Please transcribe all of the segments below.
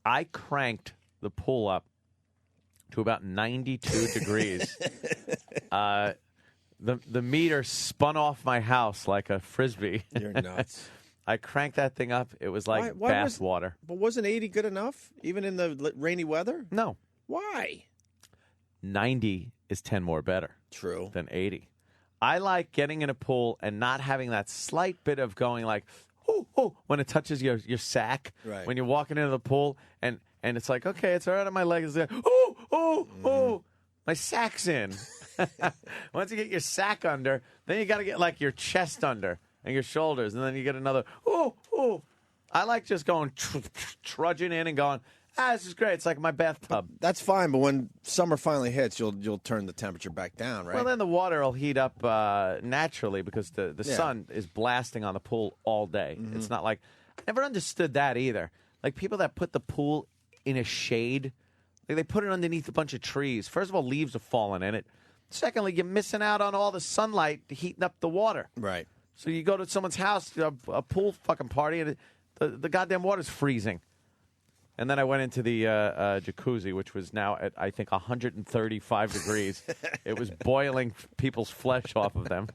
I cranked the pool up to about 92 degrees. The meter spun off my house like a Frisbee. You're nuts. I cranked that thing up. It was like bath water. But wasn't 80 good enough, even in the rainy weather? No. Why? 90 is 10 more better. True. Than 80. I like getting in a pool and not having that slight bit of going like, ooh, when it touches your sack. Right. When you're walking into the pool and it's like, okay, it's all right on my leg. It's like, ooh, my sack's in. Once you get your sack under, then you got to get like your chest under and your shoulders, and then you get another, ooh. I like just going, trudging in and going, this is great. It's like my bathtub. That's fine, but when summer finally hits, you'll turn the temperature back down, right? Well, then the water will heat up naturally because the sun is blasting on the pool all day. Mm-hmm. It's not like I never understood that either. Like people that put the pool in a shade, like they put it underneath a bunch of trees. First of all, leaves are falling in it. Secondly, you're missing out on all the sunlight heating up the water. Right. So you go to someone's house, a pool fucking party, and the goddamn water's freezing. And then I went into the jacuzzi, which was now at, I think, 135 degrees. It was boiling people's flesh off of them.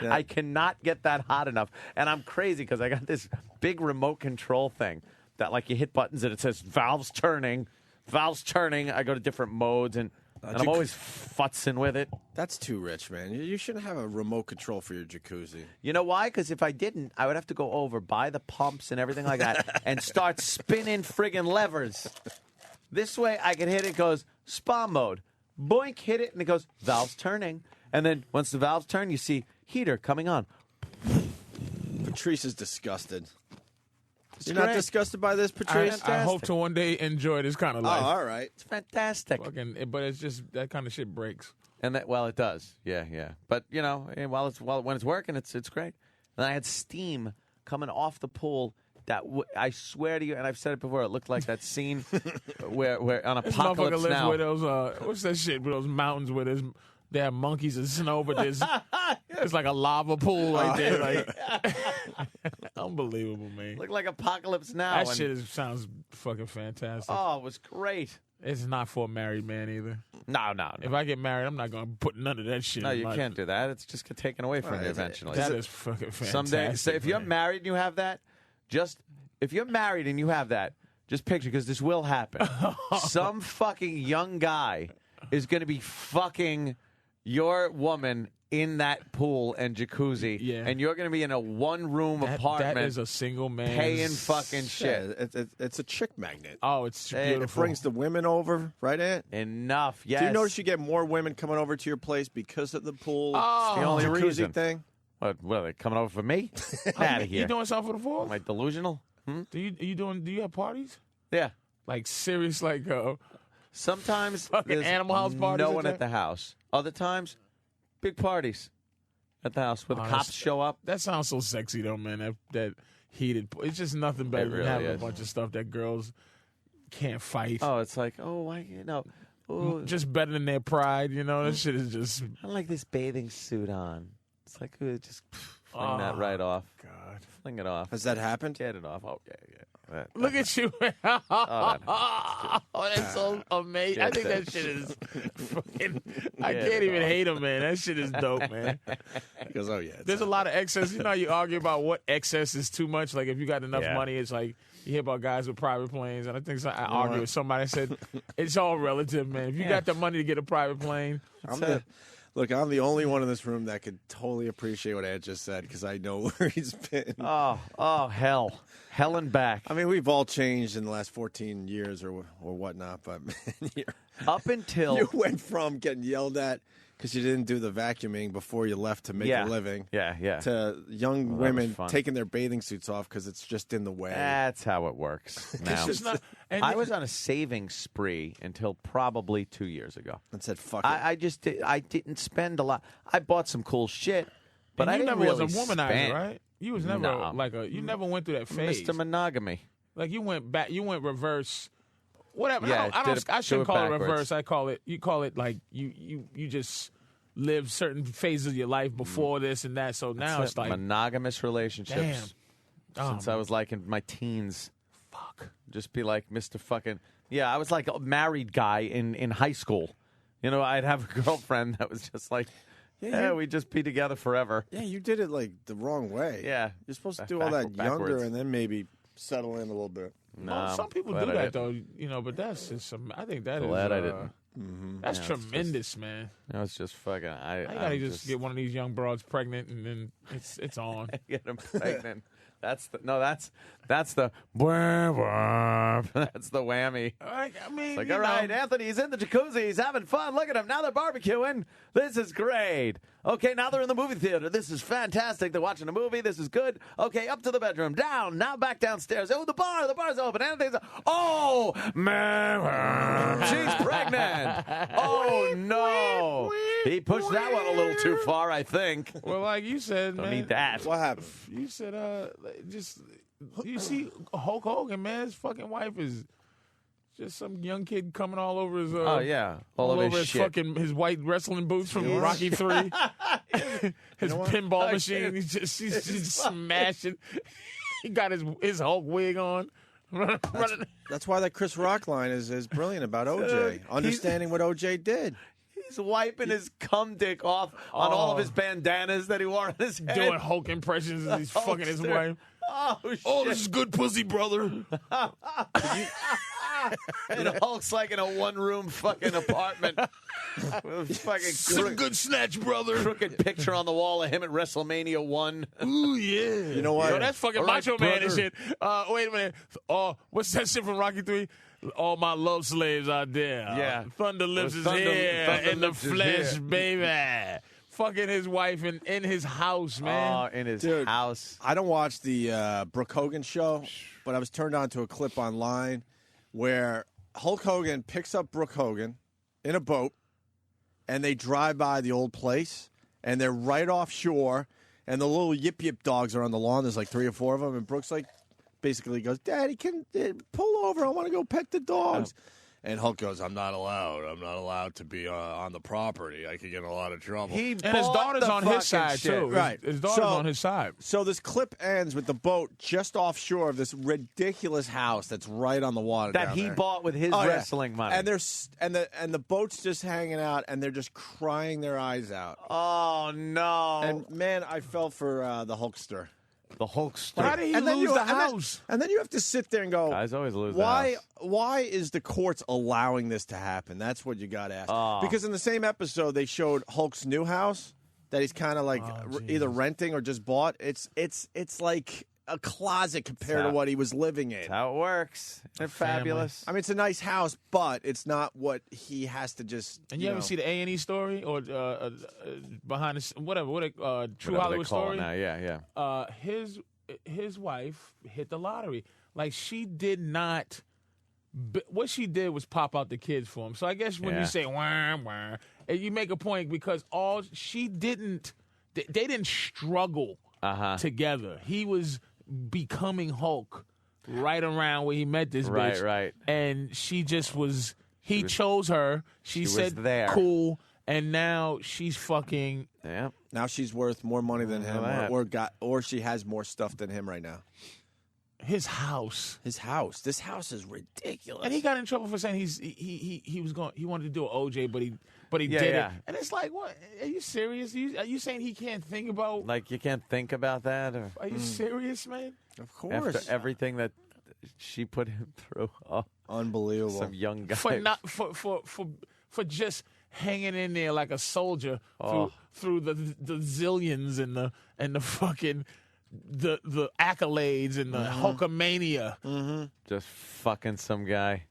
I cannot get that hot enough. And I'm crazy because I got this big remote control thing that, like, you hit buttons and it says, valves turning. I go to different modes, and I'm always futzing with it. That's too rich, man. You shouldn't have a remote control for your jacuzzi. You know why? Because if I didn't, I would have to go over, buy the pumps and everything like that, and start spinning friggin' levers. This way, I can hit it, goes spa mode. Boink, hit it, and it goes valves turning. And then once the valves turn, you see heater coming on. Patrice is disgusted. You're great. not disgusted by this, Patrice? I hope to one day enjoy this kind of life. Oh, all right. It's fantastic. But it's just that kind of shit breaks. And that, well, it does. Yeah. But you know, when it's working, it's great. And I had steam coming off the pool. That I swear to you, and I've said it before. It looked like that scene where on This Apocalypse motherfucker lives Now. with those what's that shit with those mountains where they have monkeys and snow, but it's like a lava pool right there. Like unbelievable, man. Looked like Apocalypse Now. That shit sounds fucking fantastic. Oh, it was great. It's not for a married man either. No. If I get married, I'm not going to put none of that shit No, in you my... can't do that. It's just get taken away from you eventually. That is fucking fantastic. Someday, so if you're married and you have that, if you're married and you have that, just picture, because this will happen. Some fucking young guy is going to be fucking your woman in that pool and jacuzzi, and you're going to be in a one-room apartment. That is a single man paying fucking shit. Yeah, it's a chick magnet. Oh, it's beautiful. It brings the women over, right, Aunt? Enough, yes. Do you notice you get more women coming over to your place because of the pool? Oh, it's the only jacuzzi reason. thing? What are they coming over for me? Out of here. You doing something for the 4th? Am I delusional? Do you have parties? Yeah. Like serious, like sometimes fucking there's Animal House parties. no one at the house. Other times, big parties at the house where the cops show up. That sounds so sexy though, man. That heated. It's just nothing better than having a bunch of stuff that girls can't fight. Oh, it's like, just better than their pride. You know, that shit is just. I like this bathing suit on. It's like just fling that right off. God, fling it off. Has that happened? Get it off. Oh yeah. Look at you. That's so amazing. I think that shit is fucking. I can't even hate him, man. That shit is dope, man. Because there's a lot of excess. You know, you argue about what excess is too much. Like if you got enough money, it's like you hear about guys with private planes, and I think I argued with somebody and said it's all relative, man. If you got the money to get a private plane, Look, I'm the only one in this room that could totally appreciate what Ed just said because I know where he's been. Oh, hell. Hell and back. I mean, we've all changed in the last 14 years or whatnot, but man, up until you went from getting yelled at because you didn't do the vacuuming before you left to make a living. Yeah. To young women taking their bathing suits off because it's just in the way. That's how it works now. I was on a saving spree until probably 2 years ago. And said, fuck it. I didn't spend a lot. I bought some cool shit, but I didn't never really was a womanizer, spend. right? You was never you never went through that phase. Mr. Monogamy. Like you went back, you went reverse. Whatever. Yeah, I shouldn't call backwards. it reverse. You call it like you just lived certain phases of your life before this and that. So now it's like monogamous relationships. Damn. Since I was like in my teens. Fuck. Just be like Mr. Fucking. Yeah, I was like a married guy in high school. You know, I'd have a girlfriend that was just like, yeah, we'd just be together forever. Yeah, you did it like the wrong way. Yeah. You're supposed to do all that Backwards. younger and then maybe settle in a little bit. Well, some people do that though, you know. But that's just some. I think that is. Glad I didn't. That's tremendous, man. That was just fucking. I gotta just get one of these young broads pregnant, and then it's on. Get them pregnant. That's the that's the that's the whammy. I mean, It's like, all right, Anthony's in the jacuzzi. He's having fun. Look at him. Now they're barbecuing. This is great. Okay, now they're in the movie theater. This is fantastic. They're watching a movie. This is good. Okay, up to the bedroom. Down. Now back downstairs. Oh, the bar's open. Anthony's. Oh, man. She's pregnant. Oh, no. He pushed that one a little too far, I think. Well, like you said, Don't man. need that. What happened? You said, just you see Hulk Hogan, man. His fucking wife is just some young kid coming all over his. Oh, yeah. All over his shit. fucking his white wrestling boots from Rocky 3. His pinball machine. He's just smashing. He got his Hulk wig on. That's why that Chris Rock line is brilliant about OJ. Understanding what OJ did. He's wiping his cum dick off on all of his bandanas that he wore on his head. Doing Hulk impressions as he's fucking his wife. Oh, shit. Oh, this is good pussy, brother. And Hulk's like in a one-room fucking apartment with fucking Some good snatch, brother. crooked picture on the wall of him at WrestleMania 1. Ooh, yeah. You know what? Yo, that's fucking All right, Macho Man and brother. shit. Wait a minute. What's that shit from Rocky 3? All my love slaves out there. Yeah. Thunder Lips is Thunder- here Thunder in the Lips is flesh, here. baby. Fucking his wife in his house, man. Oh, in his Dude. house. I don't watch the Brooke Hogan show, but I was turned on to a clip online where Hulk Hogan picks up Brooke Hogan in a boat, and they drive by the old place, and they're right offshore, and the little yip yip dogs are on the lawn. There's like 3 or 4 of them, and Brooke's like, basically goes, Daddy, can pull over. I want to go pet the dogs. And Hulk goes, I'm not allowed. I'm not allowed to be on the property. I could get in a lot of trouble. And his daughter's on his side, too. Right. His daughter's on his side. So this clip ends with the boat just offshore of this ridiculous house that's right on the water That down he there. bought with his Oh, yeah. wrestling money. And the boat's just hanging out, and they're just crying their eyes out. Oh, no. And man, I fell for the Hulkster. the Hulkster. How did he And then lose you- the and then- house? And then you have to sit there and go, Guys always lose the why? house. Why is the courts allowing this to happen? That's what you got to ask. Oh. Because in the same episode, they showed Hulk's new house that he's kind of like either renting or just bought. It's like a closet compared to what he was living in. That's how it works. They're fabulous. I mean, it's a nice house, but it's not what he has to just. And you ever see the A&E story or behind the whatever True Whatever they Hollywood call story? it now. Yeah. His wife hit the lottery. Like she did not. What she did was pop out the kids for him. So I guess when Yeah. you say wah, wah, you make a point because all she didn't. They didn't struggle together. He was becoming Hulk right around where he met this bitch. Right. And she just was. He chose her. She said, was there. "Cool." And now she's fucking. Yeah. Now she's worth more money than him, that. or she has more stuff than him right now. His house. His house. This house is ridiculous. And he got in trouble for saying he wanted to do an OJ, but he Yeah, did yeah. it. And it's like, what? Are you serious? Are you saying he can't think about? Like you can't think about that. Or, Are you serious, man? Of course. after everything that she put him through. Oh, Unbelievable. some young guy. For just hanging in there like a soldier through the zillions and the fucking the accolades and the Hulkamania. Just fucking some guy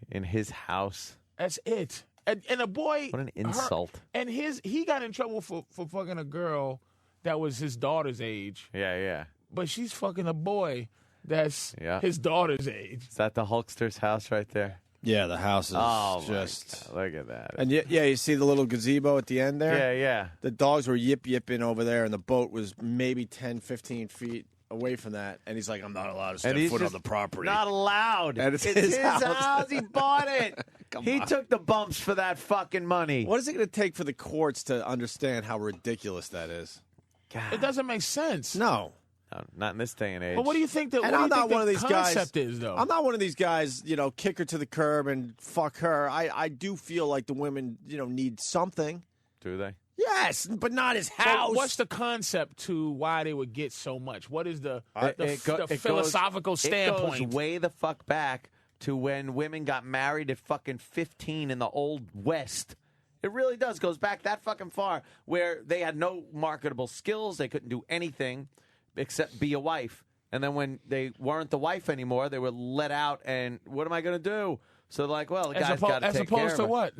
in his house. That's it. And a boy. What an insult. And he got in trouble for fucking a girl that was his daughter's age, Yeah. but she's fucking a boy that's Yeah. his daughter's age. Is that the Hulkster's house right there? Yeah, the house is Oh, just. my God. Look at that. And you see the little gazebo at the end there? Yeah. The dogs were yipping over there, and the boat was maybe 10, 15 feet away from that. And he's like, I'm not allowed to step he's foot on just the property. Not allowed. And it's his his house. house. He bought it. He took the bumps for that fucking money. What is it going to take for the courts to understand how ridiculous that is? It doesn't make sense. No. No, not in this day and age. But what do you think that? And what I'm do you not think one of the these guys. concept is, though? I'm not one of these guys, kick her to the curb and fuck her. I do feel like the women, need something. Do they? Yes, but not his house. So what's the concept to why they would get so much? What is the philosophical standpoint? It goes way the fuck back to when women got married at fucking 15 in the old West. It really does. Goes back that fucking far, where they had no marketable skills. They couldn't do anything except be a wife. And then when they weren't the wife anymore, they were let out. And what am I going to do? So they're like, well, the guy's got to take care of As opposed to her. what?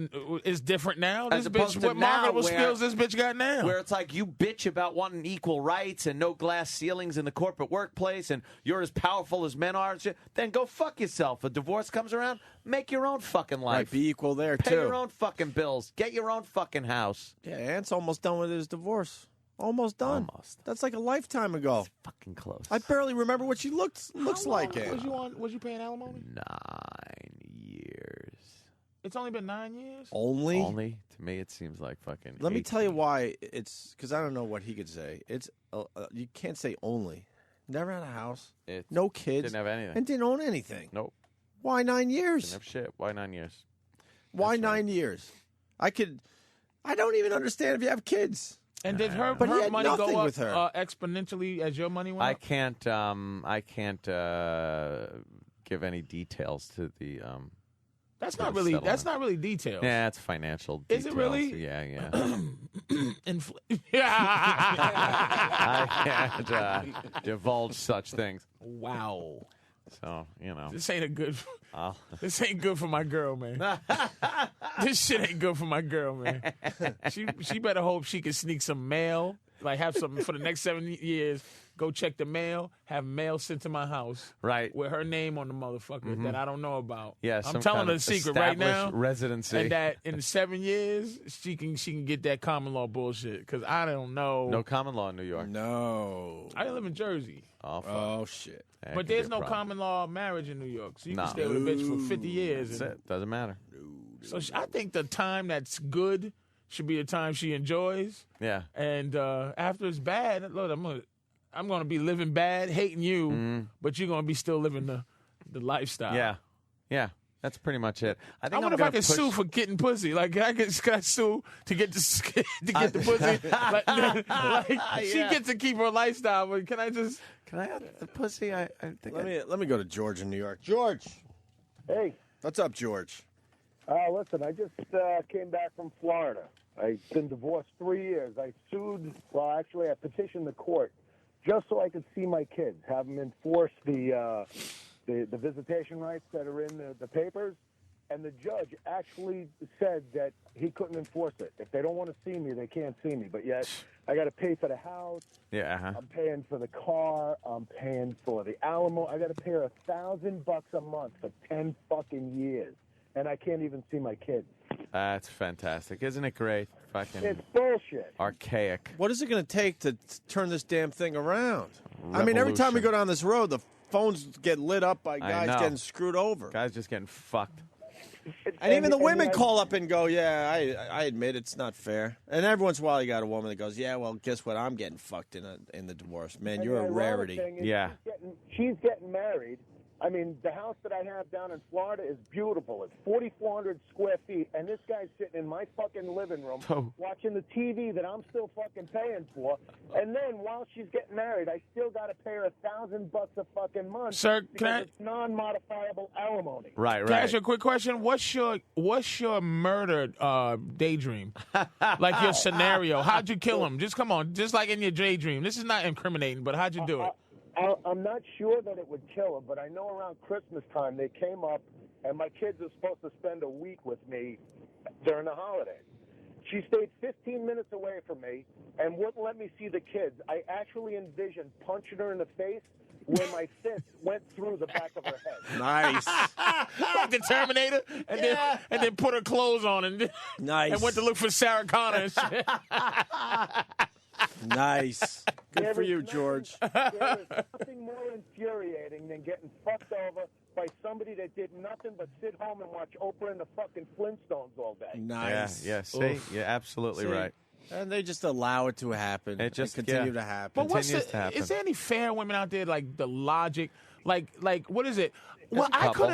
Is different now? As opposed to what now, marketable skills this bitch got now? Where it's like you bitch about wanting equal rights and no glass ceilings in the corporate workplace and you're as powerful as men are, then go fuck yourself. A divorce comes around, make your own fucking life. Right, be equal there, Pay too. your own fucking bills. Get your own fucking house. Yeah, Ant's almost done with his divorce. Almost done. Almost. That's like a lifetime ago. It's fucking close. I barely remember what she looks like. Was you paying alimony? 9 years. It's only been 9 years. Only? To me, it seems like fucking. Let me 18. tell you why it's because I don't know what he could say. It's you can't say only. Never had a house. No kids. Didn't have anything. And didn't own anything. Nope. Why 9 years? Didn't have shit. Why 9 years? Why 9 years? I don't even understand if you have kids. And did her But he had money nothing go up with her. exponentially as your money went I up? can't give any details to the. That's to not the really. settlement. That's not really details. Yeah, it's financial. Is it details. really? Yeah. Yeah. I can't divulge such things. Wow. So This ain't a good. This ain't good for my girl, man. This shit ain't good for my girl, man. She better hope she can sneak some mail, like have something for the next 7 years. Go check the mail, have mail sent to my house, right, with her name on the motherfucker that I don't know about. Yeah, I'm telling her the secret right now. Residency, and that in 7 years she can get that common law bullshit because I don't know. No common law in New York. No, I live in Jersey. Oh shit! That But could be there's a no problem. common law marriage in New York, so you No. can stay with a bitch for 50 years. That's it. Doesn't matter. So I think the time that's good should be a time she enjoys. Yeah. And after it's bad, look, I'm gonna be living bad, hating you, but you're gonna be still living the lifestyle. Yeah. That's pretty much it. I think I wonder if I can sue for getting pussy. Like, can I sue to get the pussy? Like, she gets to keep her lifestyle, but can I just? Can I have the pussy? I think. Let me go to George in New York. George, Hey, what's up, George? listen, I just came back from Florida. I've been divorced 3 years. I petitioned the court just so I could see my kids, have them enforce the visitation rights that are in the papers. And the judge actually said that he couldn't enforce it. If they don't want to see me, they can't see me. But yet, I got to pay for the house. Yeah. I'm paying for the car. I'm paying for the alimony. I got to pay her $1,000 a month for 10 fucking years, and I can't even see my kids. That's fantastic, isn't it great? Fucking It's bullshit. archaic. What is it going to take to turn this damn thing around? I mean, every time we go down this road, the phones get lit up by guys know. getting screwed over. Guys just getting fucked. And even the women call up and go, yeah, I admit it's not fair. And every once in a while you got a woman that goes, yeah, well, guess what? I'm getting fucked in the divorce. Man, you're a rarity. Yeah. She's getting married. I mean, the house that I have down in Florida is beautiful. It's 4,400 square feet, and this guy's sitting in my fucking living room watching the TV that I'm still fucking paying for. And then while she's getting married, I still got to pay her $1,000 a fucking month. Sir, because it's non-modifiable alimony. Right. Can I ask you a quick question? What's your murder daydream? Like your scenario? How'd you kill him? Just come on, just like in your daydream. This is not incriminating, but how'd you do it? I'm not sure that it would kill her, but I know around Christmas time they came up, and my kids are supposed to spend a week with me during the holiday. She stayed 15 minutes away from me and wouldn't let me see the kids. I actually envisioned punching her in the face where my fist went through the back of her head. Nice. Like the Terminator, and then put her clothes on and went to look for Sarah Connor and shit. Nice. Good for you, George. There is nothing more infuriating than getting fucked over by somebody that did nothing but sit home and watch Oprah and the fucking Flintstones all day. Nice. Yeah. See, you're absolutely right. And they just allow it to happen. It just continue to happen. But Continues to happen. is there any fair women out there, like the logic, like what is it? Well, a I couple. could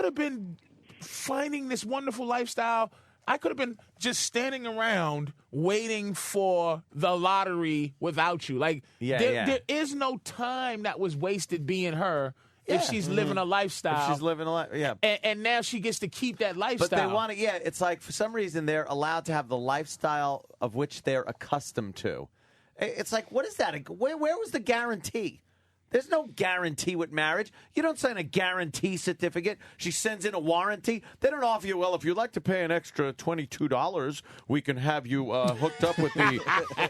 have been finding this wonderful lifestyle. I could have been just standing around waiting for the lottery without you. Like there is no time that was wasted being her if she's living a lifestyle. If she's living a life, yeah. And now she gets to keep that lifestyle. But they want to, it's like for some reason they're allowed to have the lifestyle of which they're accustomed to. It's like, what is that? Where was the guarantee? There's no guarantee with marriage. You don't sign a guarantee certificate. She sends in a warranty. They don't offer you, well, if you'd like to pay an extra $22, we can have you hooked up with the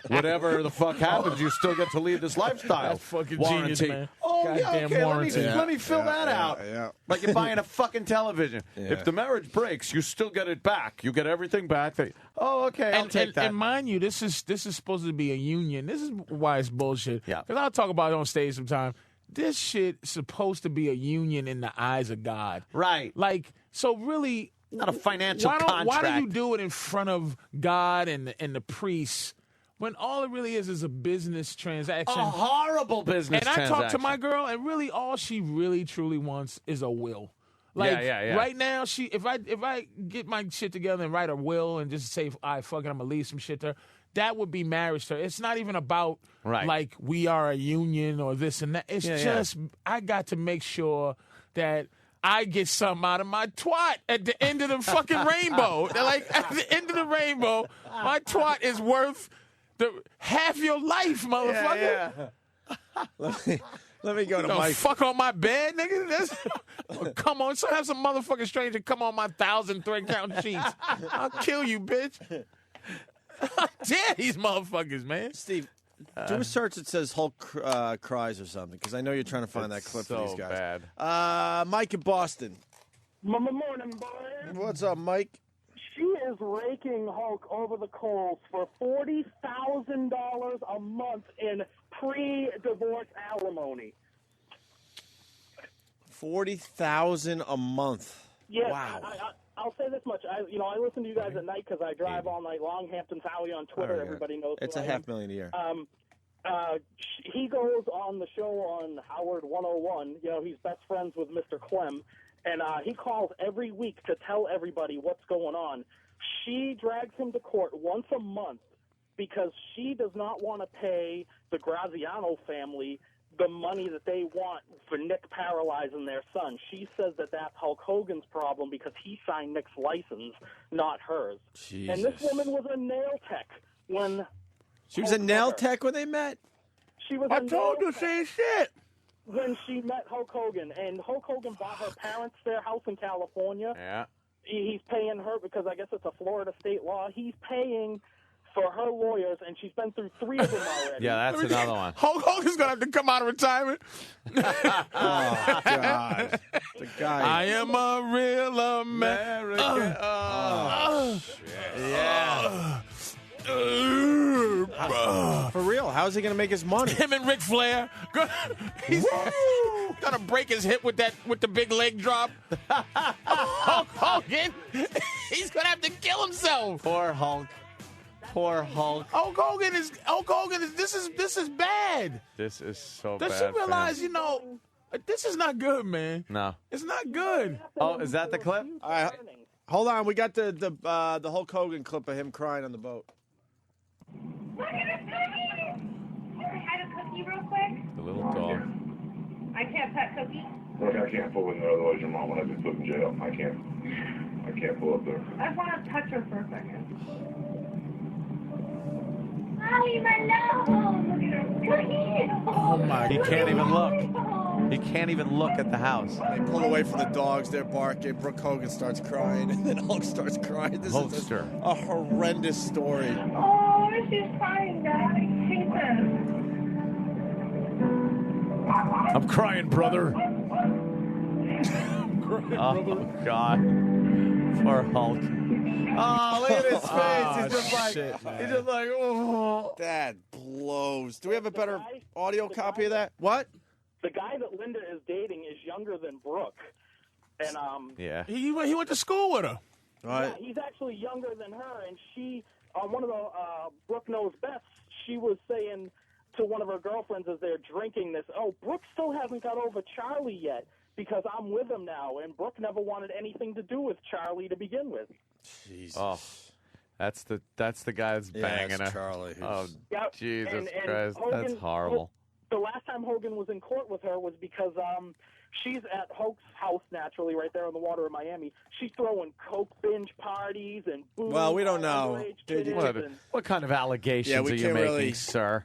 whatever the fuck happens. You still get to lead this lifestyle. That's fucking warranty. genius, man. Oh, Goddamn okay, warranty. let me fill that out. Yeah. Like you're buying a fucking television. Yeah. If the marriage breaks, you still get it back. You get everything back. Oh, okay, I'll take that. And mind you, this is supposed to be a union. This is why it's bullshit. Yeah. Because I'll talk about it on stage sometime. This shit is supposed to be a union in the eyes of God. Right. Like, so really... Not a financial contract. Why do you do it in front of God and the priests when all it really is a business transaction? A horrible business transaction. And I talked to my transaction. girl, and really all she really truly wants is a will. Like, Yeah. right now, if I get my shit together and write a will and just say, I'm gonna leave some shit there, that would be marriage to her. It's not even about like we are a union or this and that. It's just I got to make sure that I get something out of my twat at the end of the fucking rainbow. Like at the end of the rainbow, my twat is worth half your life, motherfucker. Let me go to Don't Mike. fuck on my bed, nigga. Come on, so have some motherfucking stranger come on my 1,000 thread count sheets. I'll kill you, bitch. Damn these motherfuckers, man. Steve, do a search that says Hulk cries or something, because I know you're trying to find that clip for these guys. Bad. Mike in Boston. Morning, boys. What's up, Mike? She is raking Hulk over the coals for $40,000 a month in pre-divorce alimony. $40,000 a month. Yes, Wow. I'll say this much. I listen to you guys at night because I drive all night long. Hampton Valley on Twitter. Oh, yeah. Everybody knows. It's who a I am. $500,000 a year. He goes on the show on Howard 101. He's best friends with Mr. Clem, and he calls every week to tell everybody what's going on. She drags him to court once a month because she does not want to pay the Graziano family the money that they want for Nick paralyzing their son. She says that that's Hulk Hogan's problem because he signed Nick's license, not hers. Jesus. And this woman was a nail tech when She was a nail tech when they met? she was. I a told nail you tech same shit. when she met Hulk Hogan, and Hulk Hogan bought her parents their house in California. Yeah. He's paying her because I guess it's a Florida state law. He's paying for her lawyers, and she's been through 3 of them already. Yeah, that's another one. Hulk Hogan's gonna have to come out of retirement. Oh, God. The guy. I am a real American. Yeah. For real, how's he going to make his money? Him and Ric Flair. He's gonna break his hip with the big leg drop. Hulk Hogan. He's gonna have to kill himself. Poor Hulk. Poor Hulk. Hulk Hogan is. This is bad. This is so Does bad. she realize? This is not good, man. No. It's not good. Oh, is that the clip? All right, hold on. We got the Hulk Hogan clip of him crying on the boat. Look at this cookie! Can I have a cookie real quick? The little dog. I can't pet cookie. Look, I can't pull in there, otherwise your mom will have you put in jail. I can't pull up there. I just want to touch her for a second. Mommy, my nose! Cookie! Oh, my He can't even look. He can't even look at the house. They pull away from the dogs. They're barking. Brooke Hogan starts crying, and then Hulk starts crying. This is Hulkster. a horrendous story. Oh, she's crying, Dad. I hate this. I'm crying, brother. Oh, God. Poor Hulk. Oh, look at his face. He's just like, shit, man. he's just like, oh. That blows. Do we have a better audio copy of that? What? The guy that Linda is dating is younger than Brooke, and Yeah. He went to school with her. Right. he's actually younger than her, and she on one of the Brooke Knows Best, she was saying to one of her girlfriends as they're drinking this, "Oh, Brooke still hasn't got over Charlie yet because I'm with him now," and Brooke never wanted anything to do with Charlie to begin with. Jesus. Oh, that's the guy that's banging that's her. Charlie. Oh, Yep. Jesus And Christ, Hogan, that's horrible. The last time Hogan was in court with her was because she's at Hulk's house naturally right there on the water in Miami. She's throwing coke binge parties and booze. Well, we don't know. underage Dude, kids What kind of allegations we are you can't making, really- sir?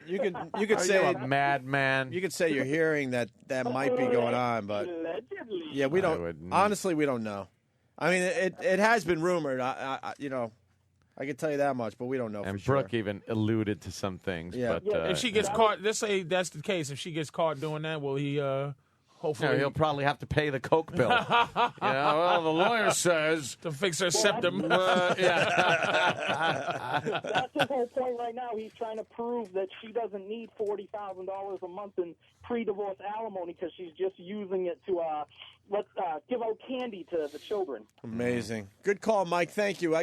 You could Are say you a madman? you could say you're hearing that might be going on, but Allegedly. yeah, we I don't. wouldn't. Honestly, we don't know. I mean, it has been rumored. I can tell you that much, but we don't know And for sure. Brooke even alluded to some things. Yeah. But, If she gets caught, let's say that's the case. If she gets caught doing that, will he hopefully he'll probably have to pay the coke bill. Well, the lawyer says to fix her septum? That's his whole point right now. He's trying to prove that she doesn't need $40,000 a month in pre-divorce alimony because she's just using it to give out candy to the children. Amazing. Good call, Mike. Thank you.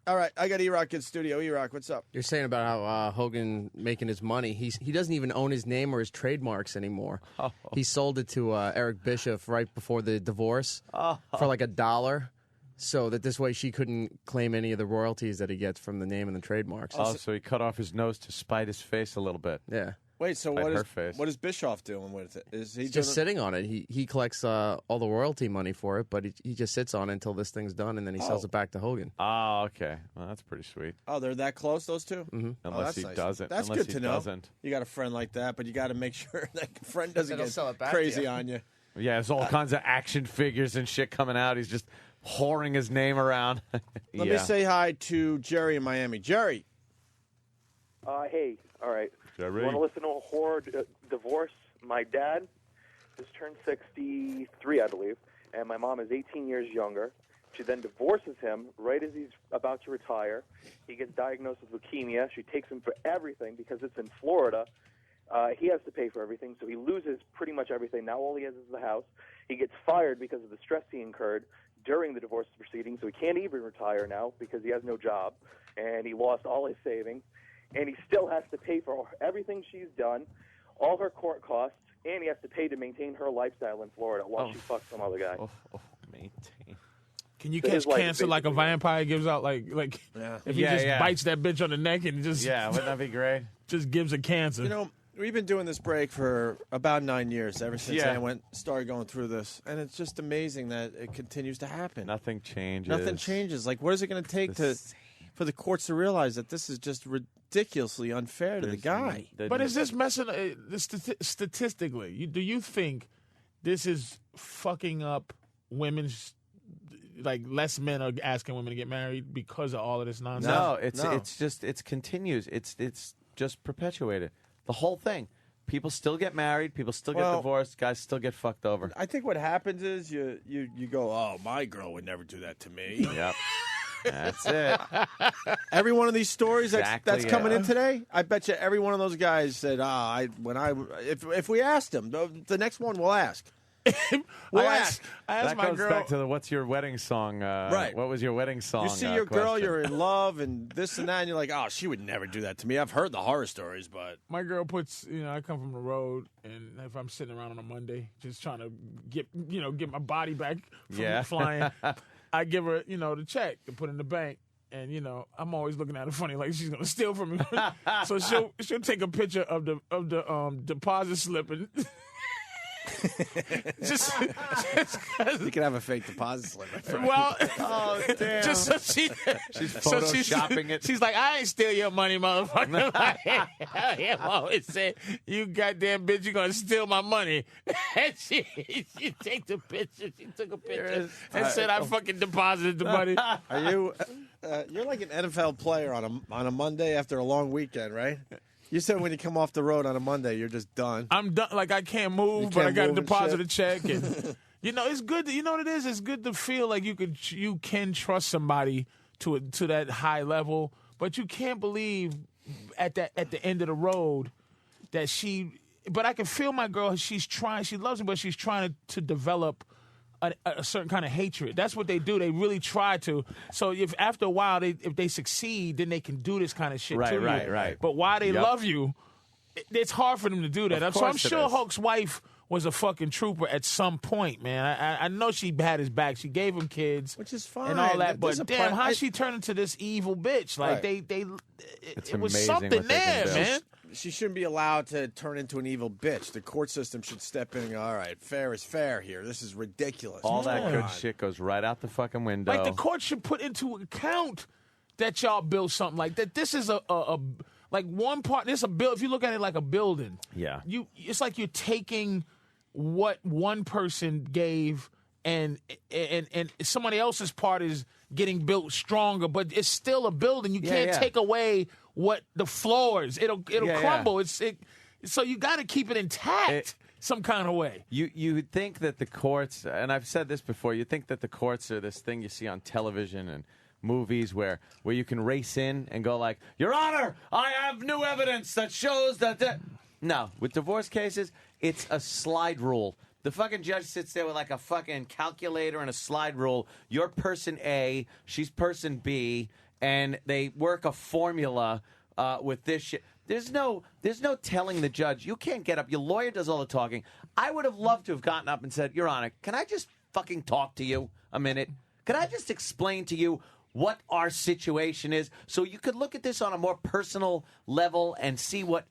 All right, I got E-Rock in studio. E-Rock, what's up? You're saying about how Hogan making his money. He doesn't even own his name or his trademarks anymore. Oh. He sold it to Eric Bischoff right before the divorce for like $1, so that this way she couldn't claim any of the royalties that he gets from the name and the trademarks. Oh, so he cut off his nose to spite his face a little bit. Yeah. Wait, so Spite what her is face. what is Bischoff doing with it? Is he He's just doing- sitting on it. He collects all the royalty money for it, but he just sits on it until this thing's done, and then he sells it back to Hogan. Oh, okay. Well, that's pretty sweet. Oh, they're that close, those two? Mm-hmm. Unless that's he nice. doesn't. That's Unless good he to know. Doesn't. You got a friend like that, but you got to make sure that friend doesn't That'll get sell it back to crazy you. on you. Yeah, there's all kinds of action figures and shit coming out. He's just whoring his name around. Let me say hi to Jerry in Miami. Jerry. Hey, all right. Jerry. You want to listen to a horror divorce? My dad just turned 63, I believe, and my mom is 18 years younger. She then divorces him right as he's about to retire. He gets diagnosed with leukemia. She takes him for everything because it's in Florida. He has to pay for everything, so he loses pretty much everything. Now all he has is the house. He gets fired because of the stress he incurred during the divorce proceedings, so he can't even retire now because he has no job, and he lost all his savings. And he still has to pay for everything she's done, all her court costs, and he has to pay to maintain her lifestyle in Florida while she fucks some other guy. Maintain. Can you So catch it's like cancer like a basically- vampire gives out? Like if he Yeah, just yeah. bites that bitch on the neck and just Yeah, wouldn't that be great? just gives a cancer. You know, we've been doing this break for about 9 years, ever since Yeah. I started going through this. And it's just amazing that it continues to happen. Nothing changes. Nothing changes. Like, what is it going to take for the courts to realize that this is just ridiculously unfair to the guy? But is this messing statistically? Do you think this is fucking up women's? Like less men are asking women to get married because of all of this nonsense. No, it's just it continues. It's just perpetuated. The whole thing. People still get married. People still get divorced. Guys still get fucked over. I think what happens is you go, oh, my girl would never do that to me. Yep. That's it. Every one of these stories Exactly, that's coming yeah. in today, I bet you every one of those guys said, if we asked them, the next one we'll ask. We'll ask. I asked That my goes girl. back to the what's your wedding song? Right. What was your wedding song? You see your girl, question. you're in love, and this and that, and you're like, oh, she would never do that to me. I've heard the horror stories, but My girl puts, I come from the road, and if I'm sitting around on a Monday, just trying to get my body back from flying, I give her, the check to put in the bank. And I'm always looking at her funny, like she's gonna steal from me. So she'll take a picture of the deposit slip and just you can have a fake deposit slip. well, Oh damn! just so she's photoshopping it. She's like, I ain't steal your money, motherfucker. I always said, you goddamn bitch, you gonna steal my money. And she take the picture. She took a picture and said, I fucking deposited the money. Are you? You're like an NFL player on a Monday after a long weekend, right? You said when you come off the road on a Monday, you're just done. I'm done. Like, I can't move, You but I can't got to move and deposit shit. a check. And, it's good. You know what it is? It's good to feel like you can trust somebody to that high level, but you can't believe at the end of the road that she. But I can feel my girl. She's trying. She loves me, but she's trying to develop a certain kind of hatred. That's what they do. They really try to. So if after a while, if they succeed, then they can do this kind of shit to you. Right. But while they love you, it's hard for them to do that. So I'm sure Hulk's wife was a fucking trooper at some point, man. I know she had his back. She gave him kids, which is fine, and all that. But damn, how she turned into this evil bitch? Like it was something there, man. She shouldn't be allowed to turn into an evil bitch. The court system should step in and go, all right, fair is fair here. This is ridiculous. All that good shit goes right out the fucking window. Like the court should put into account that y'all built something like that. This is like one part. This is a build. If you look at it like a building, it's like you're taking what one person gave and somebody else's part is getting built stronger, but it's still a building. You can't take away what the floors. It'll crumble. So you got to keep it intact some kind of way. You think that the courts, and I've said this before, you think that the courts are this thing you see on television and movies where you can race in and go like, Your Honor, I have new evidence that shows that. No, with divorce cases, it's a slide rule. The fucking judge sits there with like a fucking calculator and a slide rule. You're person A, she's person B, and they work a formula with this shit. There's no telling the judge. You can't get up. Your lawyer does all the talking. I would have loved to have gotten up and said, Your Honor, can I just fucking talk to you a minute? Can I just explain to you what our situation is so you could look at this on a more personal level and see what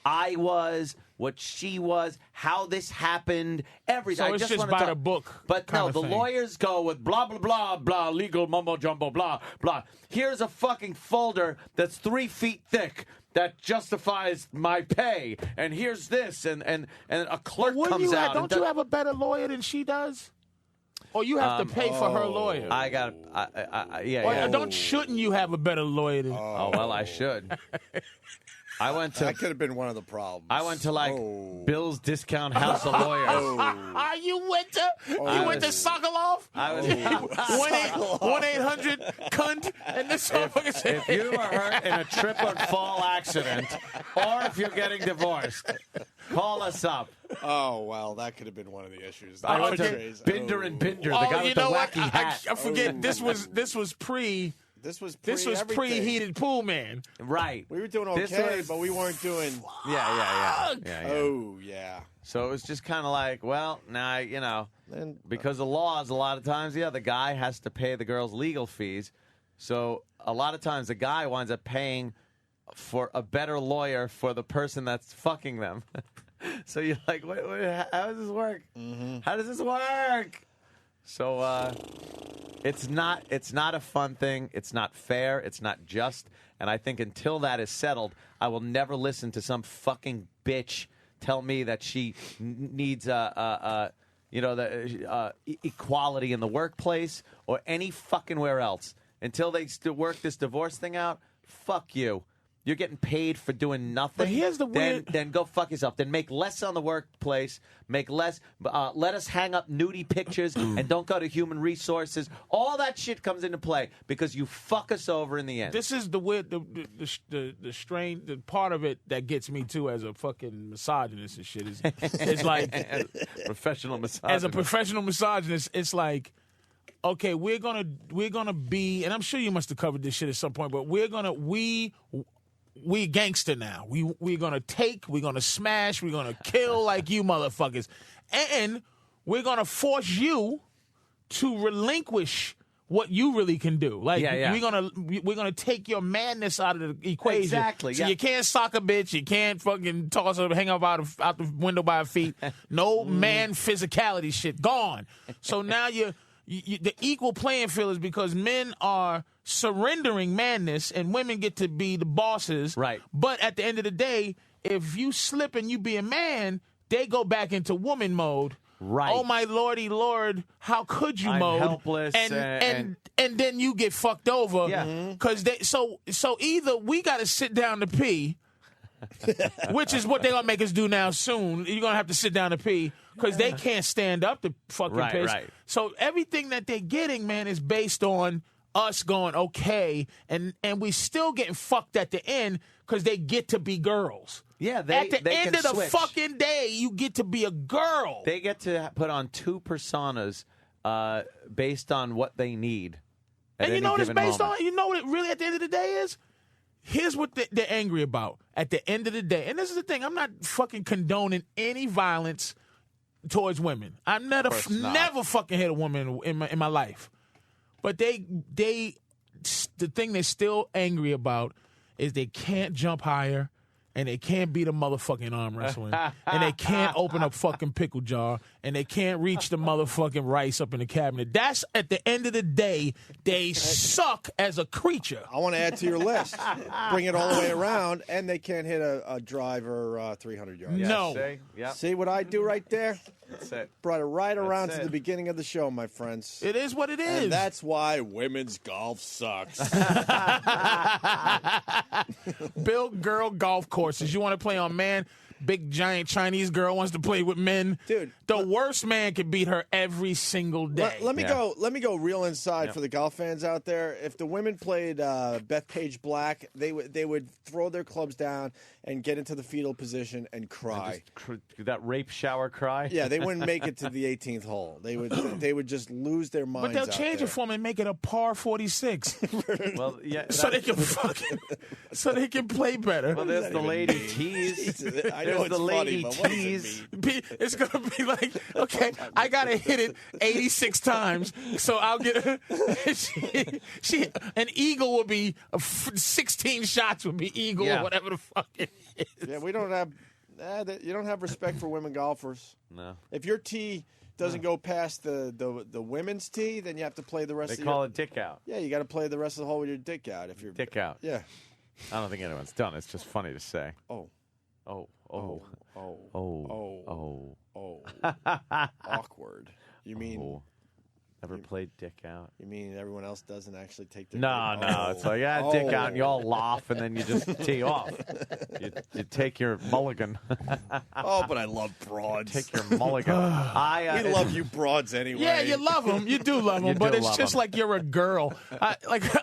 I was, what she was, how this happened, everything. So I it's just just by the book. But no, the lawyers go with blah, blah, blah, blah, legal mumbo jumbo, blah, blah. Here's a fucking folder that's 3 feet thick that justifies my pay. And here's this. And a clerk comes out. Don't you have a better lawyer than she does? Or you have to pay for her lawyer? I got, Shouldn't you have a better lawyer than? Oh well, I should. I went to. That could have been one of the problems. I went to Bill's Discount House of Lawyers. You went to Sokolov? I was 1-800 cunt, and this motherfucker said, if you were hurt in a trip or fall accident, or if you're getting divorced, call us up. Oh well, that could have been one of the issues. I went to Binder and Binder, the guy with the wacky hat. I forget. This was pre. This was pre-heated pool man. Right. We were doing okay, but we weren't doing. Yeah. Oh yeah. So it was just kind of like, well, now because of laws, a lot of times, the guy has to pay the girl's legal fees. So a lot of times, the guy winds up paying for a better lawyer for the person that's fucking them. So you're like, wait, how does this work? Mm-hmm. How does this work? So it's not a fun thing. It's not fair. It's not just. And I think until that is settled, I will never listen to some fucking bitch tell me that she needs equality in the workplace or any fucking where else. Until they work this divorce thing out, fuck you. You're getting paid for doing nothing. But here's the weird... Then go fuck yourself. Then make less on the workplace. Make less. Let us hang up nudie pictures and don't go to human resources. All that shit comes into play because you fuck us over in the end. This is the weird, the strain, the part of it that gets me too as a fucking misogynist and shit. It's like professional misogynist. As a professional misogynist, it's like, okay, we're gonna be, and I'm sure you must have covered this shit at some point, but we gangster now. We're gonna smash, we're gonna kill like you motherfuckers. And we're gonna force you to relinquish what you really can do. Like we're gonna take your madness out of the equation. Exactly. So you can't sock a bitch, you can't fucking toss her, hang up out the window by her feet. No man physicality shit. Gone. So now the equal playing field is because men are surrendering madness and women get to be the bosses. Right. But at the end of the day, if you slip and you be a man, they go back into woman mode. Right. Oh my lordy lord, how could you I'm mode? helpless and then you get fucked over. Yeah. Cause so either we gotta sit down to pee, which is what they're gonna make us do now soon. You're gonna have to sit down to pee. Because they can't stand up to fucking piss. Right. So everything that they're getting, man, is based on us going, okay, and we still getting fucked at the end because they get to be girls. Yeah, at the end of the switch. fucking day, you get to be a girl. They get to put on two personas based on what they need. At And you any know what it's given based moment. on? You know what it really at the end of the day is? Here's what they're angry about at the end of the day. And this is the thing. I'm not fucking condoning any violence towards women. I've never fucking hit a woman in my life. But the thing they're still angry about is they can't jump higher, and they can't beat a motherfucking arm wrestling, and they can't open a fucking pickle jar, and they can't reach the motherfucking rice up in the cabinet. That's, at the end of the day, they suck as a creature. I want to add to your list. Bring it all the way around, and they can't hit a driver 300 yards. No. See? Yep. See what I do right there? That's it. Brought it right around to it. the beginning of the show, my friends. It is what it is. And that's why women's golf sucks. Build girl golf courses. You want to play on man? Big giant Chinese girl wants to play with men. Dude, the worst man can beat her every single day. Let me go real inside for the golf fans out there. If the women played Bethpage Black, they would throw their clubs down and get into the fetal position and cry. That rape shower cry. Yeah, they wouldn't make it to the 18th hole. They would just lose their minds. But they'll change it for them and make it a par 46. Well, yeah, so they can play better. Well, there's the lady tease. I know it's the lady funny, but what does it tease. mean? It's gonna be like, okay, I gotta hit it 86 times, so I'll get she an eagle will be 16 shots would be eagle or whatever the fuck it is. Yeah, we don't have. You don't have respect for women golfers. No. If your tee doesn't go past the women's tee, then you have to play the rest. They call it dick out. Yeah, you got to play the rest of the hole with your dick out. If you're Dick out. Yeah. I don't think anyone's done. It's just funny to say. Oh. Oh. Oh. Oh. Oh. Oh. Oh. Awkward. You mean? Oh. Never played dick out. You mean everyone else doesn't actually take their No, dick? no. It's like, dick out, and you all laugh, and then you just tee off. You take your mulligan. Oh, but I love broads. Take your mulligan. We love you broads anyway. Yeah, you love them. You do love them, but it's just like you're a girl. I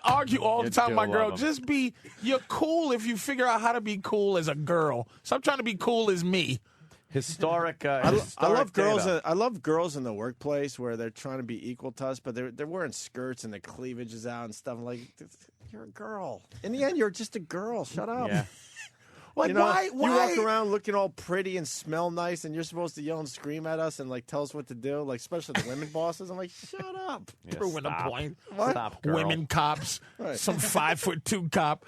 argue all the time with my girl. Just you're cool if you figure out how to be cool as a girl. Stop trying to be cool as me. Historic. I love girls. Data. I love girls in the workplace where they're trying to be equal to us, but they're wearing skirts and the cleavage is out and stuff. I'm like, you're a girl. In the end, you're just a girl. Shut up. Yeah. Like, you know, why? You walk around looking all pretty and smell nice, and you're supposed to yell and scream at us and like tell us what to do. Like, especially the women bosses. I'm like, shut up. Yeah, Proving a point. What? Stop, girl. Women cops, Right. some 5'2" cop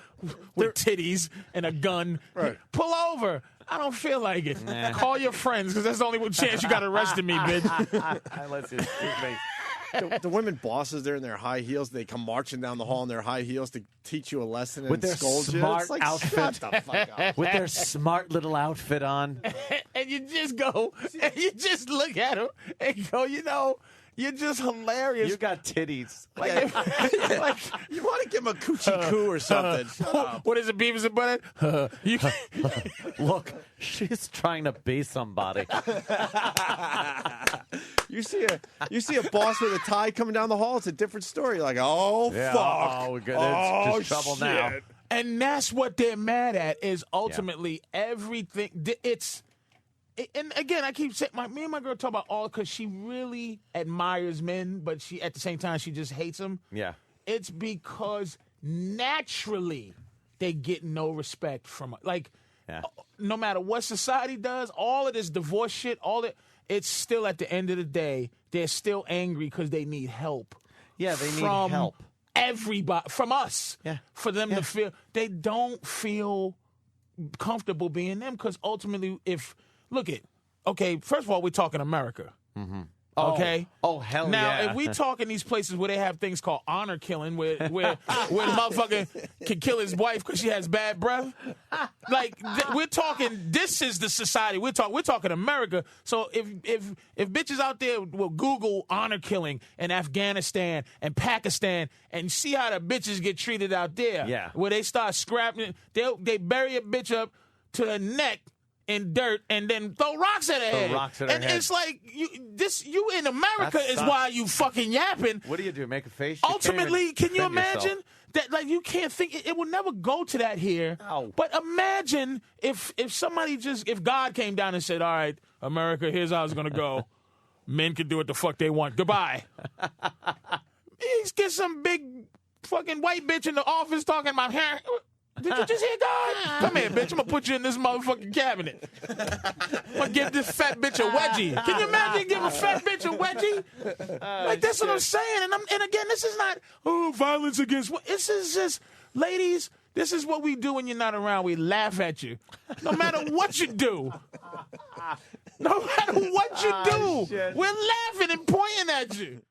with titties and a gun. Right. Pull over. I don't feel like it. Call your friends because that's the only chance you got arrested me, bitch. Let's just shoot me. The women bosses, they're in their high heels. They come marching down the hall in their high heels to teach you a lesson and With their scold you. smart It's like, outfit. shut the fuck up. With their smart little outfit on. And you just go and you just look at them and go, you're just hilarious. You got titties. like, You want to give him a coochie coo or something. Shut up. what is it, Beavis and Butthead? Look, she's trying to be somebody. You see a boss with a tie coming down the hall, it's a different story. Like, oh, Yeah, fuck. oh, good. Oh, It's just trouble shit. now. And that's what they're mad at is ultimately everything. And again, I keep saying, me and my girl talk about all because she really admires men, but she at the same time she just hates them. Yeah. It's because naturally they get no respect from no matter what society does, all of this divorce shit, it's still at the end of the day they're still angry because they need help. Yeah, they need from help. Everybody from us. Yeah. For them to feel they don't feel comfortable being them because ultimately first of all, we're talking America. Mm-hmm. Okay. Oh hell now, yeah! if we talk in these places where they have things called honor killing, where the motherfucker can kill his wife because she has bad breath, we're talking. This is the society we're talking America. So if bitches out there will Google honor killing in Afghanistan and Pakistan and see how the bitches get treated out there, where they start scrapping, they bury a bitch up to her neck in dirt and then throw rocks at her head. And it's like you in America is why you fucking yapping. What do? Make a face? Ultimately, can you imagine yourself. that? You can't think it will never go to that here. No. But imagine if somebody if God came down and said, "All right, America, here's how it's gonna go. Men can do what the fuck they want. Goodbye. You get some big fucking white bitch in the office talking about hair. Did you just hear God? Come here, bitch. I'm going to put you in this motherfucking cabinet. I'm going to give this fat bitch a wedgie. Can you imagine giving a fat bitch a wedgie? Like, that's what I'm saying. And again, this is not, violence against... This is just, ladies, this is what we do when you're not around. We laugh at you. No matter what you do. No matter what you do. We're laughing and pointing at you.